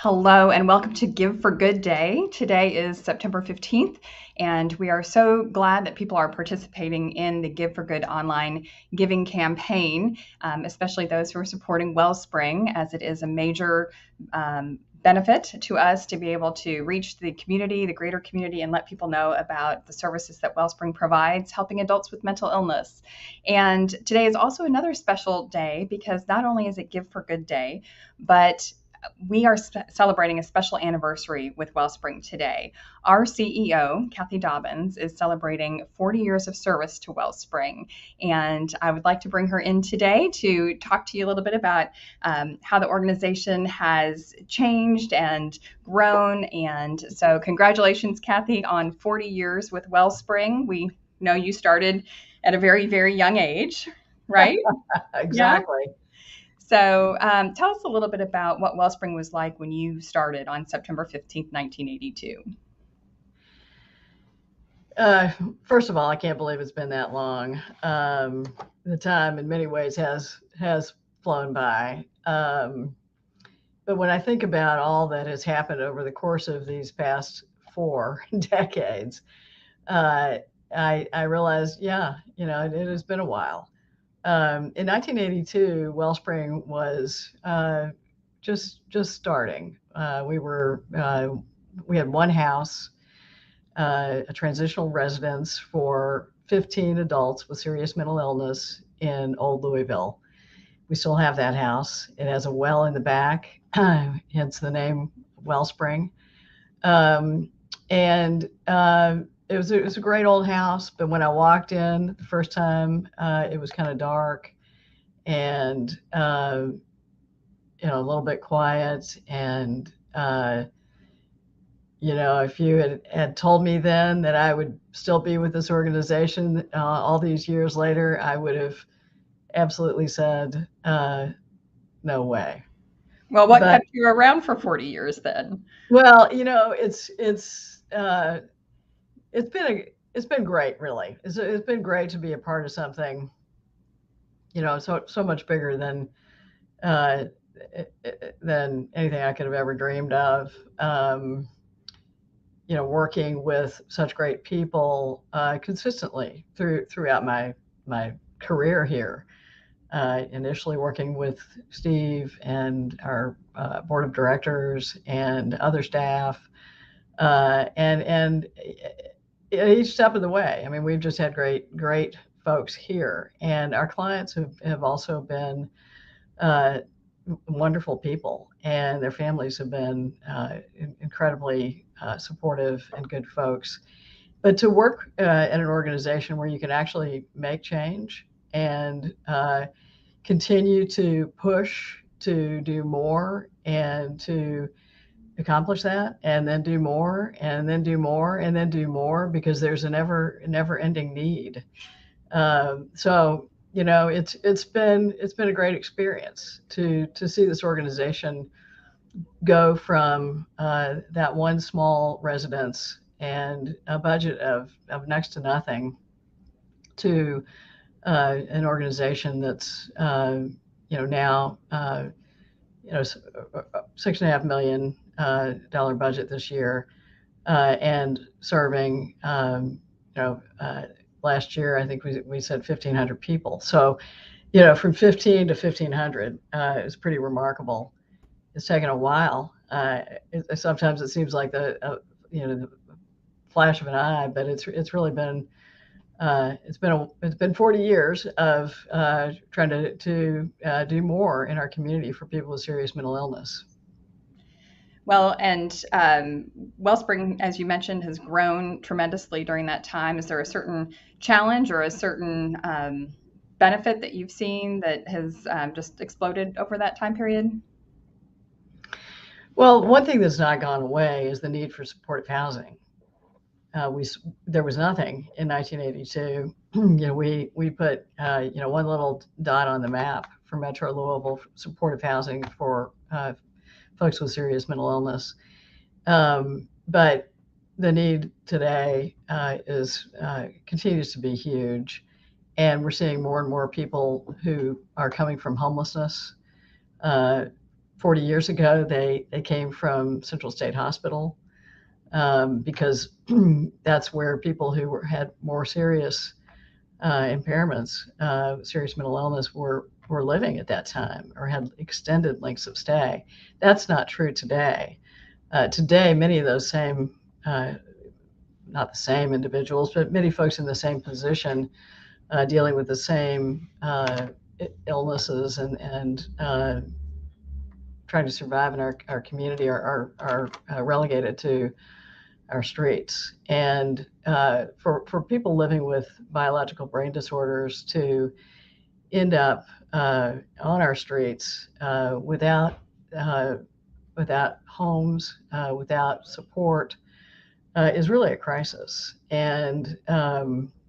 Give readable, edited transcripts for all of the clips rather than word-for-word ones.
Hello and welcome to Give for Good Day. Today is September 15th, and we are so glad that people are participating in the Give for Good online giving campaign, especially those who are supporting Wellspring, as it is a major benefit to us to be able to reach the community, the greater community, and let people know about the services that Wellspring provides, helping adults with mental illness. And today is also another special day because not only is it Give for Good Day, but we are celebrating a special anniversary with Wellspring today. Our CEO, Kathy Dobbins, is celebrating 40 years of service to Wellspring. And I would like to bring her in today to talk to you a little bit about how the organization has changed and grown. And so, congratulations, Kathy, on 40 years with Wellspring. We know you started at a very, very young age, right? Yeah. Exactly. So tell us a little bit about what Wellspring was like when you started on September 15th, 1982. Uh, First of all, I can't believe it's been that long. The time, in many ways, has flown by. But when I think about all that has happened over the course of these past 4 decades, uh, I realized, yeah, it has been a while. In 1982, Wellspring was just starting. We had one house, a transitional residence for 15 adults with serious mental illness in Old Louisville. We still have that house. It has a well in the back, hence the name Wellspring. Um, and it was a great old house, but when I walked in the first time, it was kind of dark and a little bit quiet. And if you had told me then that I would still be with this organization all these years later, I would have absolutely said, no way. Well, what But kept you around for 40 years then? well, it's been great, really. It's been great to be a part of something, so much bigger uh, than anything I could have ever dreamed of. Working with such great people consistently throughout my career here. Initially working with Steve and our board of directors and other staff, and at each step of the way. I mean, we've just had great folks here, and our clients have also been uh, wonderful people, and their families have been incredibly supportive and good folks. But to work at an organization where you can actually make change and continue to push to do more and to accomplish that, and then do more and then do more and then do more, because there's a never ending need. So it's been a great experience to see this organization go from that one small residence and a budget of next to nothing to an organization that's now $6.5 million dollar budget this year, and serving last year I think we said 1,500 people. So from 15 to 1,500 is pretty remarkable. It's taken a while. Sometimes it seems like the flash of an eye, but it's really been it's been 40 years of trying to do more in our community for people with serious mental illness. Well, and Wellspring, as you mentioned, has grown tremendously during that time. Is there a certain challenge or a certain benefit that you've seen that has just exploded over that time period? Well, one thing that's not gone away is the need for supportive housing. We There was nothing in 1982. We put one little dot on the map for Metro Louisville supportive housing for folks with serious mental illness. But the need today is continues to be huge, and we're seeing more and more people who are coming from homelessness, uh, 40 years ago, they came from Central State Hospital because that's where people who had more serious impairments, serious mental illness, were living at that time or had extended lengths of stay. That's not true today. Today, many of those same, not the same individuals, but many folks in the same position, dealing with the same illnesses and trying to survive in our community are relegated to our streets. And for people living with biological brain disorders to end up on our streets without homes, without support, is really a crisis. And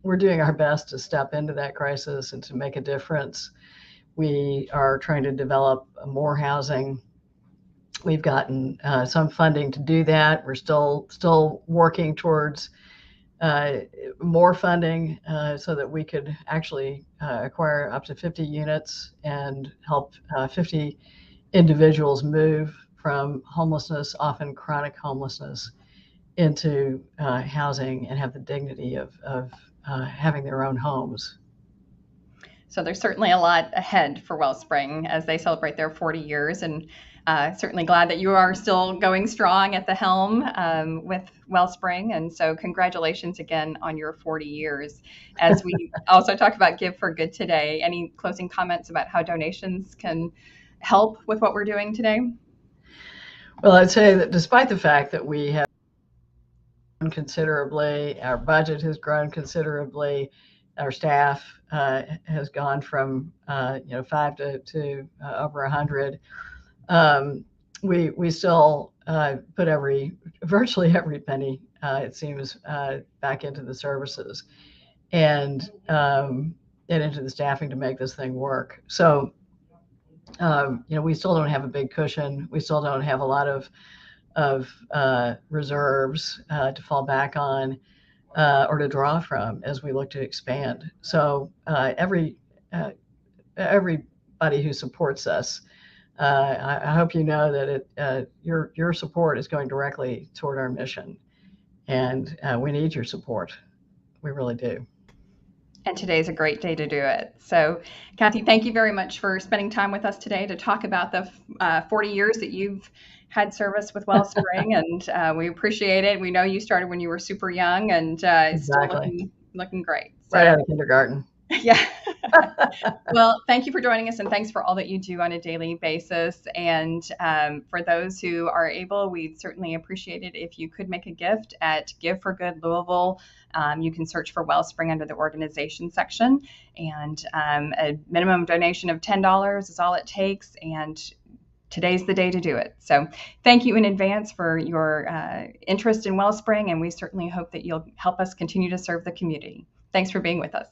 we're doing our best to step into that crisis and to make a difference. We are trying to develop more housing. We've gotten some funding to do that. We're still working towards more funding so that we could actually acquire up to 50 units and help 50 individuals move from homelessness, often chronic homelessness, into housing and have the dignity of having their own homes. So there's certainly a lot ahead for Wellspring as they celebrate their 40 years, and certainly glad that you are still going strong at the helm with Wellspring. And so congratulations again on your 40 years. As we also talk about Give for Good today, any closing comments about how donations can help with what we're doing today? Well, I'd say that despite the fact that we have grown considerably, our budget has grown considerably, our staff has gone from 5 to over 100. We still put virtually every penny, it seems, back into the services and into the staffing to make this thing work. So we still don't have a big cushion. We still don't have a lot of reserves to fall back on or to draw from as we look to expand. So everybody who supports us, I hope you know that your support is going directly toward our mission, and we need your support. We really do. And today's a great day to do it. So, Kathy, thank you very much for spending time with us today to talk about the 40 years that you've had service with Wellspring, and we appreciate it. We know you started when you were super young, and Exactly. still looking great. So, right out of kindergarten. Yeah. Well, thank you for joining us, and thanks for all that you do on a daily basis. And for those who are able, we'd certainly appreciate it if you could make a gift at Give for Good Louisville. You can search for Wellspring under the organization section, and a minimum donation of $10 is all it takes. And today's the day to do it. So thank you in advance for your interest in Wellspring, and we certainly hope that you'll help us continue to serve the community. Thanks for being with us.